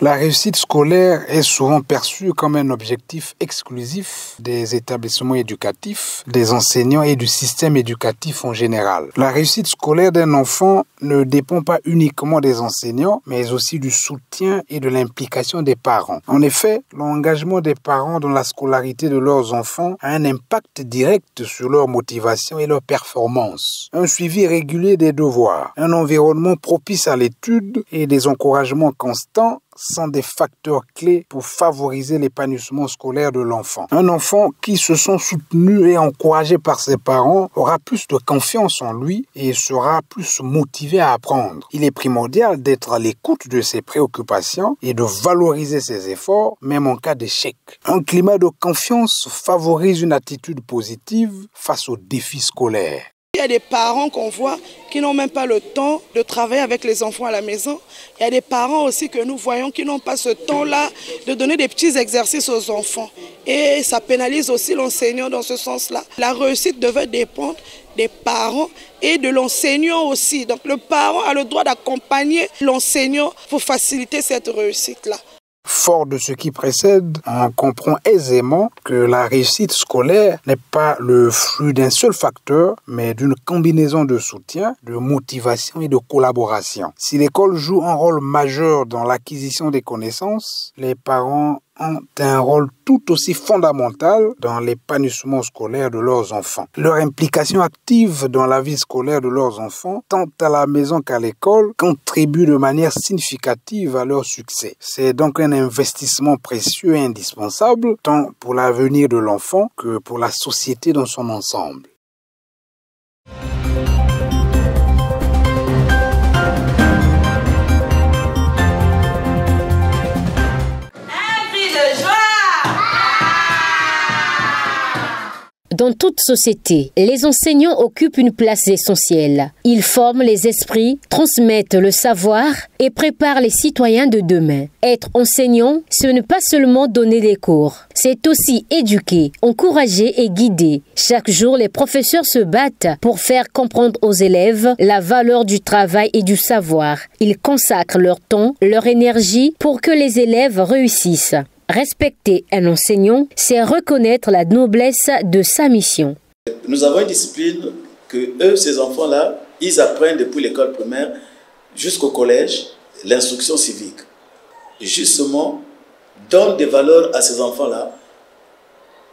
La réussite scolaire est souvent perçue comme un objectif exclusif des établissements éducatifs, des enseignants et du système éducatif en général. La réussite scolaire d'un enfant ne dépend pas uniquement des enseignants, mais aussi du soutien et de l'implication des parents. En effet, l'engagement des parents dans la scolarité de leurs enfants a un impact direct sur leur motivation et leur performance. Un suivi régulier des devoirs, un environnement propice à l'étude et des encouragements constants sont des facteurs clés pour favoriser l'épanouissement scolaire de l'enfant. Un enfant qui se sent soutenu et encouragé par ses parents aura plus de confiance en lui et sera plus motivé à apprendre. Il est primordial d'être à l'écoute de ses préoccupations et de valoriser ses efforts, même en cas d'échec. Un climat de confiance favorise une attitude positive face aux défis scolaires. Il y a des parents qu'on voit qui n'ont même pas le temps de travailler avec les enfants à la maison. Il y a des parents aussi que nous voyons qui n'ont pas ce temps-là de donner des petits exercices aux enfants. Et ça pénalise aussi l'enseignant dans ce sens-là. La réussite devait dépendre des parents et de l'enseignant aussi. Donc le parent a le droit d'accompagner l'enseignant pour faciliter cette réussite-là. Fort de ce qui précède, on comprend aisément que la réussite scolaire n'est pas le fruit d'un seul facteur, mais d'une combinaison de soutien, de motivation et de collaboration. Si l'école joue un rôle majeur dans l'acquisition des connaissances, les parents ont un rôle tout aussi fondamental dans l'épanouissement scolaire de leurs enfants. Leur implication active dans la vie scolaire de leurs enfants, tant à la maison qu'à l'école, contribue de manière significative à leur succès. C'est donc un investissement précieux et indispensable, tant pour l'avenir de l'enfant que pour la société dans son ensemble. Dans toute société, les enseignants occupent une place essentielle. Ils forment les esprits, transmettent le savoir et préparent les citoyens de demain. Être enseignant, ce n'est pas seulement donner des cours, c'est aussi éduquer, encourager et guider. Chaque jour, les professeurs se battent pour faire comprendre aux élèves la valeur du travail et du savoir. Ils consacrent leur temps, leur énergie pour que les élèves réussissent. Respecter un enseignant, c'est reconnaître la noblesse de sa mission. Nous avons une discipline que eux, ces enfants-là, ils apprennent depuis l'école primaire jusqu'au collège, l'instruction civique. Justement, donne des valeurs à ces enfants-là,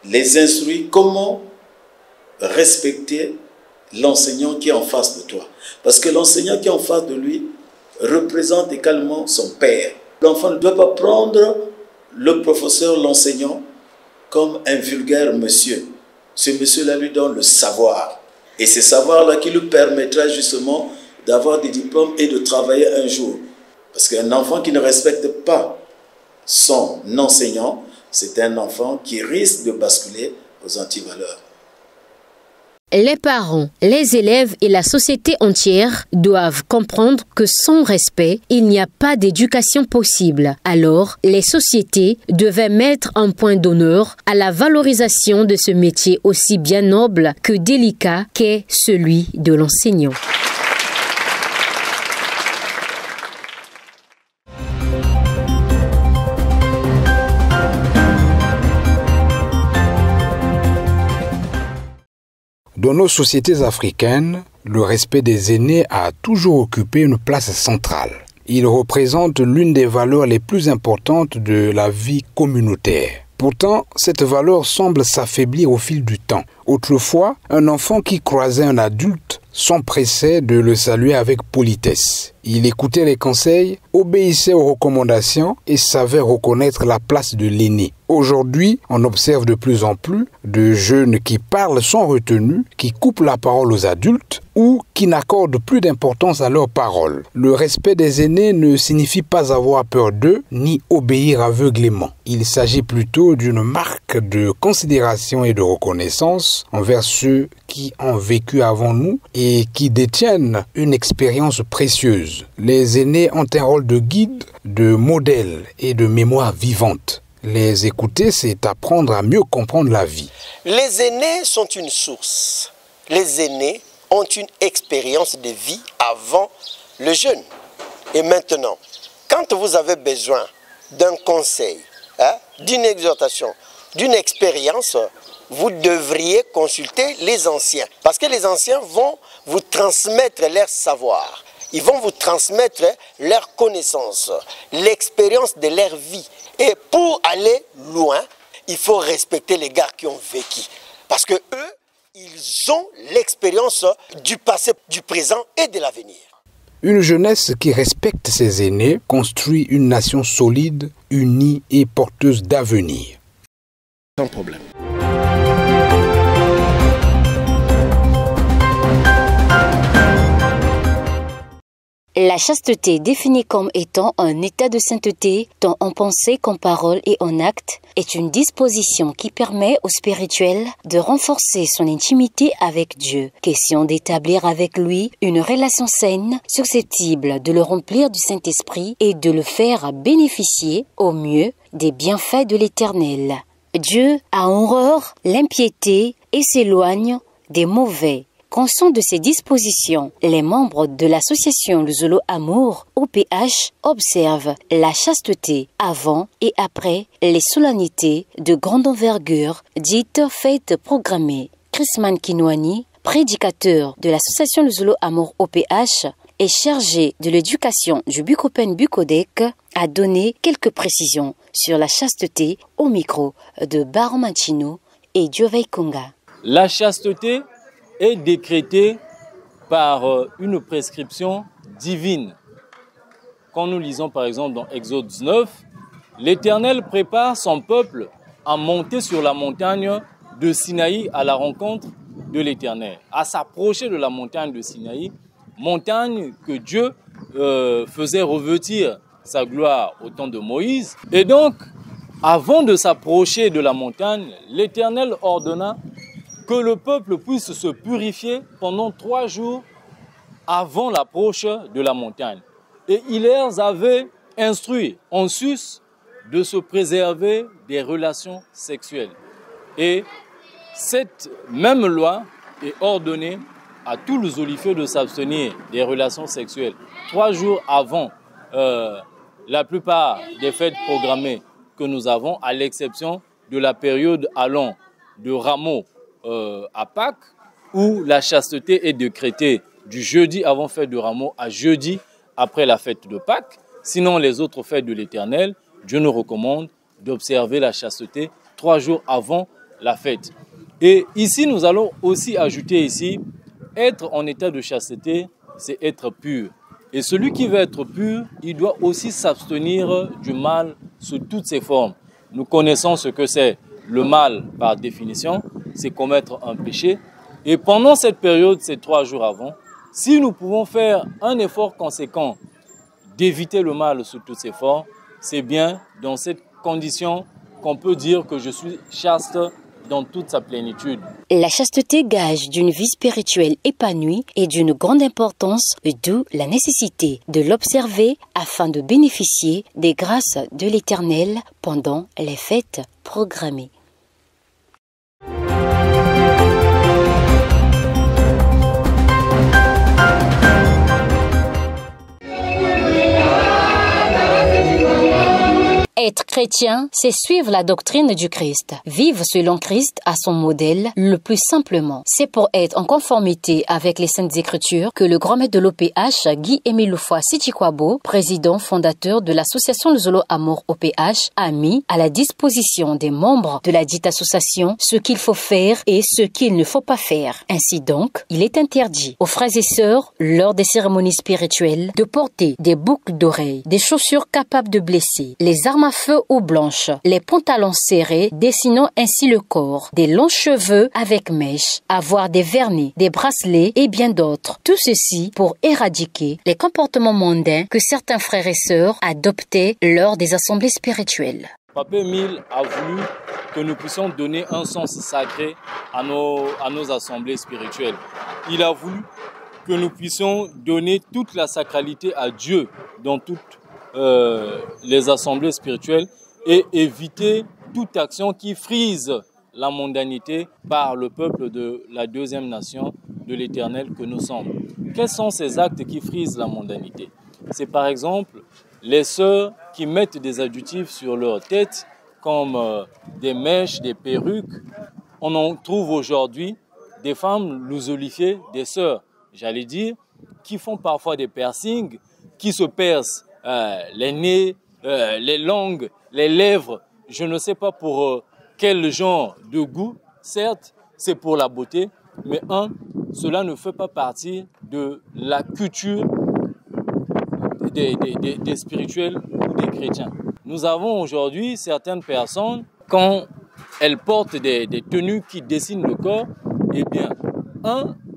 les instruit comment respecter l'enseignant qui est en face de toi. Parce que l'enseignant qui est en face de lui représente également son père. L'enfant ne doit pas prendre le professeur, l'enseignant, comme un vulgaire monsieur. Ce monsieur-là lui donne le savoir. Et ce savoir-là qui lui permettra justement d'avoir des diplômes et de travailler un jour. Parce qu'un enfant qui ne respecte pas son enseignant, c'est un enfant qui risque de basculer aux antivaleurs. Les parents, les élèves et la société entière doivent comprendre que sans respect, il n'y a pas d'éducation possible. Alors, les sociétés devaient mettre un point d'honneur à la valorisation de ce métier aussi bien noble que délicat qu'est celui de l'enseignant. Dans nos sociétés africaines, le respect des aînés a toujours occupé une place centrale. Il représente l'une des valeurs les plus importantes de la vie communautaire. Pourtant, cette valeur semble s'affaiblir au fil du temps. Autrefois, un enfant qui croisait un adulte s'empressait de le saluer avec politesse. Il écoutait les conseils, obéissait aux recommandations et savait reconnaître la place de l'aîné. Aujourd'hui, on observe de plus en plus de jeunes qui parlent sans retenue, qui coupent la parole aux adultes ou qui n'accordent plus d'importance à leurs paroles. Le respect des aînés ne signifie pas avoir peur d'eux ni obéir aveuglément. Il s'agit plutôt d'une marque de considération et de reconnaissance envers ceux qui ont vécu avant nous et qui détiennent une expérience précieuse. Les aînés ont un rôle de guide, de modèle et de mémoire vivante. Les écouter, c'est apprendre à mieux comprendre la vie. Les aînés sont une source. Les aînés ont une expérience de vie avant le jeune. Et maintenant, quand vous avez besoin d'un conseil, d'une exhortation, d'une expérience, vous devriez consulter les anciens. Parce que les anciens vont vous transmettre leur savoir. Ils vont vous transmettre leur connaissance, l'expérience de leur vie. Et pour aller loin, il faut respecter les gars qui ont vécu. Parce que eux, ils ont l'expérience du passé, du présent et de l'avenir. Une jeunesse qui respecte ses aînés construit une nation solide, unie et porteuse d'avenir. Sans problème. La chasteté, définie comme étant un état de sainteté, tant en pensée qu'en parole et en acte, est une disposition qui permet au spirituel de renforcer son intimité avec Dieu, question d'établir avec lui une relation saine, susceptible de le remplir du Saint-Esprit et de le faire bénéficier au mieux des bienfaits de l'Éternel. Dieu a horreur l'impiété et s'éloigne des mauvais. Conscient de ces dispositions, les membres de l'association Le Zolo Amour, OPH, observent la chasteté avant et après les solennités de grande envergure, dites fêtes programmées. Chrisman Kinwani, prédicateur de l'association Le Zolo Amour OPH et chargé de l'éducation du Bukopen Bukodek, a donné quelques précisions sur la chasteté au micro de Baron Machino et Diovei Konga. La chasteté est décrétée par une prescription divine. Quand nous lisons par exemple dans Exode 9, l'Éternel prépare son peuple à monter sur la montagne de Sinaï à la rencontre de l'Éternel, à s'approcher de la montagne de Sinaï, montagne que Dieu faisait revêtir sa gloire au temps de Moïse. Et donc, avant de s'approcher de la montagne, l'Éternel ordonna que le peuple puisse se purifier pendant 3 jours avant l'approche de la montagne. Et il les avait instruits en sus de se préserver des relations sexuelles. Et cette même loi est ordonnée à tous les olifeux de s'abstenir des relations sexuelles 3 jours avant la plupart des fêtes programmées que nous avons, à l'exception de la période allant de Rameau à Pâques, où la chasteté est décrétée du jeudi avant fête de Rameau à jeudi après la fête de Pâques. Sinon, les autres fêtes de l'Éternel, Dieu nous recommande d'observer la chasteté 3 jours avant la fête. Et ici, nous allons aussi ajouter ici, être en état de chasteté, c'est être pur. Et celui qui veut être pur, il doit aussi s'abstenir du mal sous toutes ses formes. Nous connaissons ce que c'est le mal par définition, c'est commettre un péché. Et pendant cette période, ces 3 jours avant, si nous pouvons faire un effort conséquent d'éviter le mal sous toutes ses formes, c'est bien dans cette condition qu'on peut dire que je suis chaste dans toute sa plénitude. La chasteté gage d'une vie spirituelle épanouie et d'une grande importance, d'où la nécessité de l'observer afin de bénéficier des grâces de l'Éternel pendant les fêtes programmées. Être chrétien, c'est suivre la doctrine du Christ. Vivre selon Christ à son modèle le plus simplement. C'est pour être en conformité avec les Saintes Écritures que le grand maître de l'OPH, Guy-Émile Loufoy Sichikwabo, président fondateur de l'association Le Zolo Amour OPH, a mis à la disposition des membres de la dite association ce qu'il faut faire et ce qu'il ne faut pas faire. Ainsi donc, il est interdit aux frères et sœurs, lors des cérémonies spirituelles, de porter des boucles d'oreilles, des chaussures capables de blesser, les armes à feu ou blanches, les pantalons serrés dessinant ainsi le corps, des longs cheveux avec mèches, avoir des vernis, des bracelets et bien d'autres. Tout ceci pour éradiquer les comportements mondains que certains frères et sœurs adoptaient lors des assemblées spirituelles. Pape Émile a voulu que nous puissions donner un sens sacré à nos assemblées spirituelles. Il a voulu que nous puissions donner toute la sacralité à Dieu dans toutes les assemblées spirituelles et éviter toute action qui frise la mondanité par le peuple de la deuxième nation de l'Éternel que nous sommes. Quels sont ces actes qui frisent la mondanité? C'est par exemple les sœurs qui mettent des additifs sur leur tête, comme des mèches, des perruques. On en trouve aujourd'hui des femmes lousolifiées, des sœurs, j'allais dire, qui font parfois des piercings, qui se percent les nez, les langues, les lèvres. Je ne sais pas pour quel genre de goût. Certes, c'est pour la beauté, mais cela ne fait pas partie de la culture des spirituels ou des chrétiens. Nous avons aujourd'hui certaines personnes, quand elles portent des tenues qui dessinent le corps, eh bien,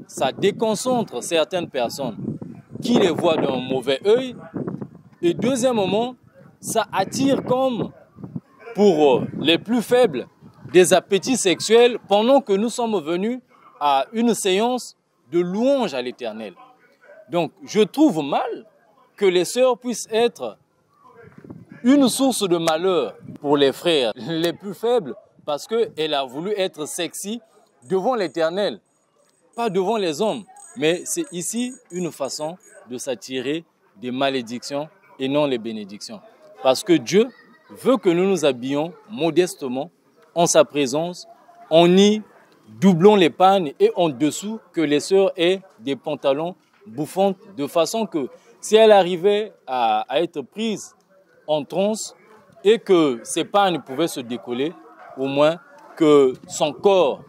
ça déconcentre certaines personnes qui les voient d'un mauvais œil. Et deuxièmement, ça attire comme, pour les plus faibles, des appétits sexuels pendant que nous sommes venus à une séance de louange à l'Éternel. Donc, je trouve mal que les sœurs puissent être une source de malheur pour les frères les plus faibles parce qu'elle a voulu être sexy devant l'Éternel, pas devant les hommes. Mais c'est ici une façon de s'attirer des malédictions et non les bénédictions. Parce que Dieu veut que nous nous habillions modestement en sa présence, en y doublons les pannes et en dessous que les sœurs aient des pantalons bouffants de façon que si elle arrivait à être prise en transe et que ses pannes pouvaient se décoller, au moins que son corps,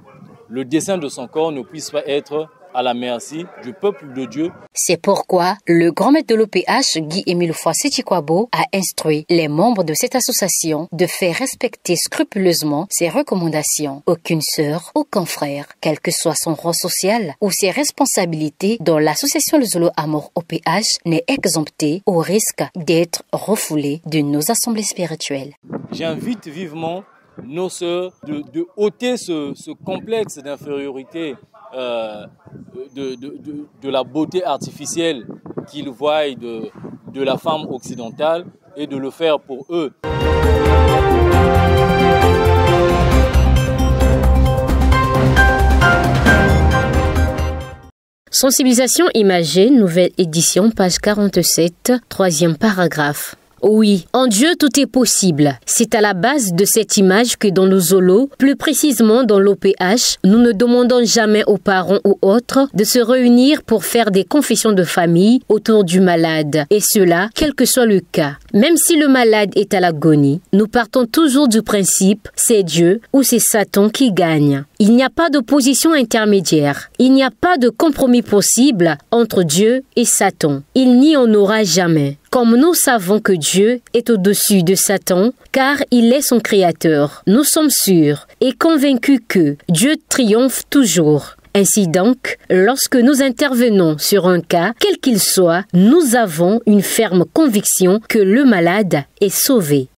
le dessin de son corps ne puisse pas être à la merci du peuple de Dieu. C'est pourquoi le grand maître de l'OPH, Guy-Émile Foissé-Chikwabo, a instruit les membres de cette association de faire respecter scrupuleusement ses recommandations. Aucune sœur, aucun frère, quel que soit son rang social ou ses responsabilités dans l'association Le Zolo Amour OPH, n'est exempté au risque d'être refoulé de nos assemblées spirituelles. J'invite vivement nos sœurs de ôter ce complexe d'infériorité de la beauté artificielle qu'ils voient de la femme occidentale et de le faire pour eux. Sensibilisation imagée, nouvelle édition, page 47, troisième paragraphe. Oui, en Dieu tout est possible. C'est à la base de cette image que dans le Zolo, plus précisément dans l'OPH, nous ne demandons jamais aux parents ou autres de se réunir pour faire des confessions de famille autour du malade. Et cela, quel que soit le cas. Même si le malade est à l'agonie, nous partons toujours du principe, c'est Dieu ou c'est Satan qui gagne. Il n'y a pas de position intermédiaire. Il n'y a pas de compromis possible entre Dieu et Satan. Il n'y en aura jamais. Comme nous savons que Dieu est au-dessus de Satan, car il est son créateur, nous sommes sûrs et convaincus que Dieu triomphe toujours. Ainsi donc, lorsque nous intervenons sur un cas, quel qu'il soit, nous avons une ferme conviction que le malade est sauvé.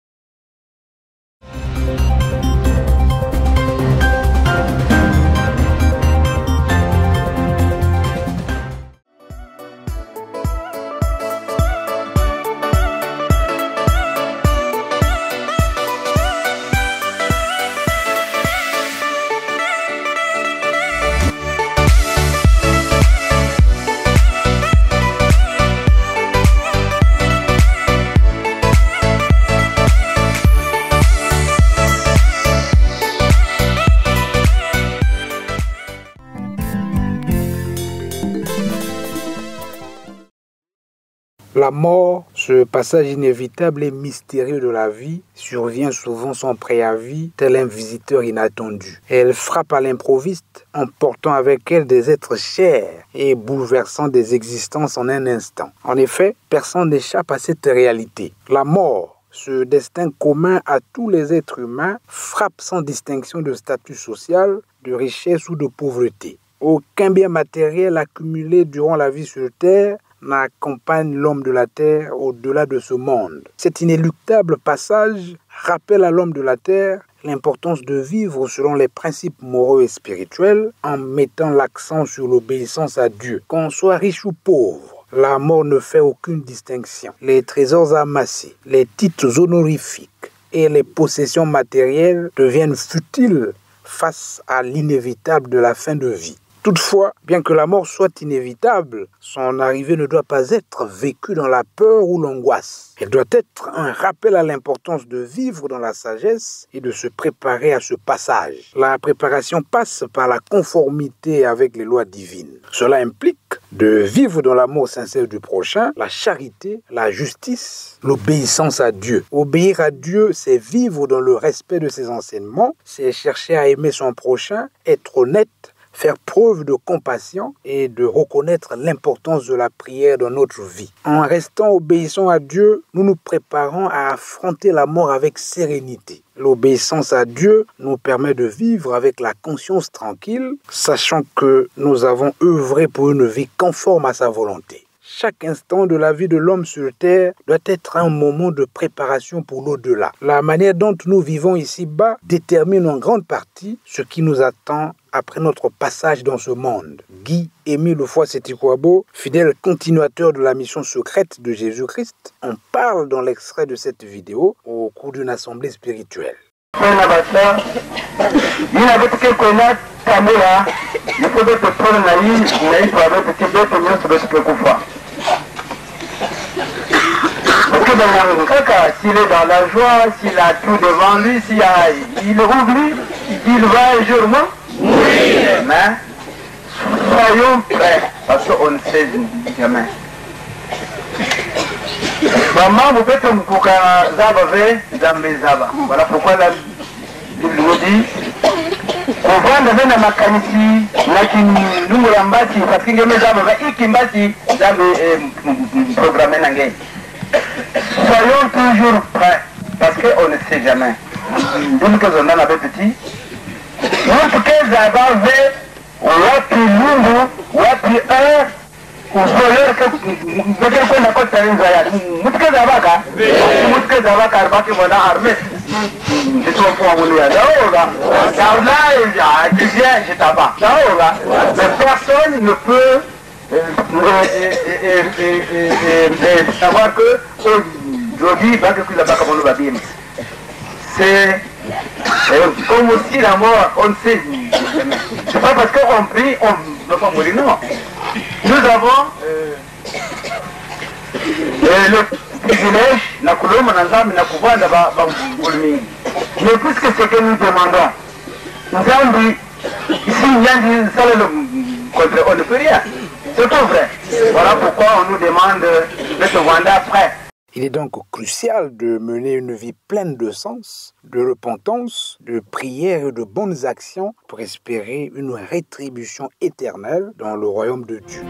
La mort, ce passage inévitable et mystérieux de la vie, survient souvent sans préavis, tel un visiteur inattendu. Elle frappe à l'improviste, emportant avec elle des êtres chers et bouleversant des existences en un instant. En effet, personne n'échappe à cette réalité. La mort, ce destin commun à tous les êtres humains, frappe sans distinction de statut social, de richesse ou de pauvreté. Aucun bien matériel accumulé durant la vie sur Terre n'accompagne l'homme de la terre au-delà de ce monde. Cet inéluctable passage rappelle à l'homme de la terre l'importance de vivre selon les principes moraux et spirituels en mettant l'accent sur l'obéissance à Dieu. Qu'on soit riche ou pauvre, la mort ne fait aucune distinction. Les trésors amassés, les titres honorifiques et les possessions matérielles deviennent futiles face à l'inévitable de la fin de vie. Toutefois, bien que la mort soit inévitable, son arrivée ne doit pas être vécue dans la peur ou l'angoisse. Elle doit être un rappel à l'importance de vivre dans la sagesse et de se préparer à ce passage. La préparation passe par la conformité avec les lois divines. Cela implique de vivre dans l'amour sincère du prochain, la charité, la justice, l'obéissance à Dieu. Obéir à Dieu, c'est vivre dans le respect de ses enseignements, c'est chercher à aimer son prochain, être honnête, faire preuve de compassion et de reconnaître l'importance de la prière dans notre vie. En restant obéissants à Dieu, nous nous préparons à affronter la mort avec sérénité. L'obéissance à Dieu nous permet de vivre avec la conscience tranquille, sachant que nous avons œuvré pour une vie conforme à sa volonté. Chaque instant de la vie de l'homme sur terre doit être un moment de préparation pour l'au-delà. La manière dont nous vivons ici-bas détermine en grande partie ce qui nous attend après notre passage dans ce monde. Guy Émile Foy-Sétikwabo, fidèle continuateur de la mission secrète de Jésus-Christ, en parle dans l'extrait de cette vidéo au cours d'une assemblée spirituelle. S'il est dans la joie, s'il a tout devant lui, il oublie, il va un jour, non? Oui. Mais soyons prêts, parce qu'on ne sait jamais. Maman, vous faites un coup dans mes abats. Voilà pourquoi la Bible nous dit kuvanda vena makanisi lakini numulambati katika meza baba ikimbati dans programme nangai. Soyons toujours prêts, parce qu'on ne sait jamais. Donc, on en avait petit. Nous, que j'avais, wapi lungu, wapi uzoler que peut-être qu'on a pas terminé ça. Mutke zavaka, arbaki mona armée. Je suis pour vous dire, là, je t'abats. Mais personne ne peut savoir que aujourd'hui, c'est comme aussi la mort, on ne sait. C'est pas parce qu'on prie, on ne va pas mourir, non. Nous avons le privilège, la coulombe, la pouvoir d'avoir mais puisque c'est que nous demandons, nous avons dit, ici, il y a une salle contre, on ne peut rien. C'est pas vrai. Voilà pourquoi on nous demande de se rendre après. Il est donc crucial de mener une vie pleine de sens, de repentance, de prière et de bonnes actions pour espérer une rétribution éternelle dans le royaume de Dieu.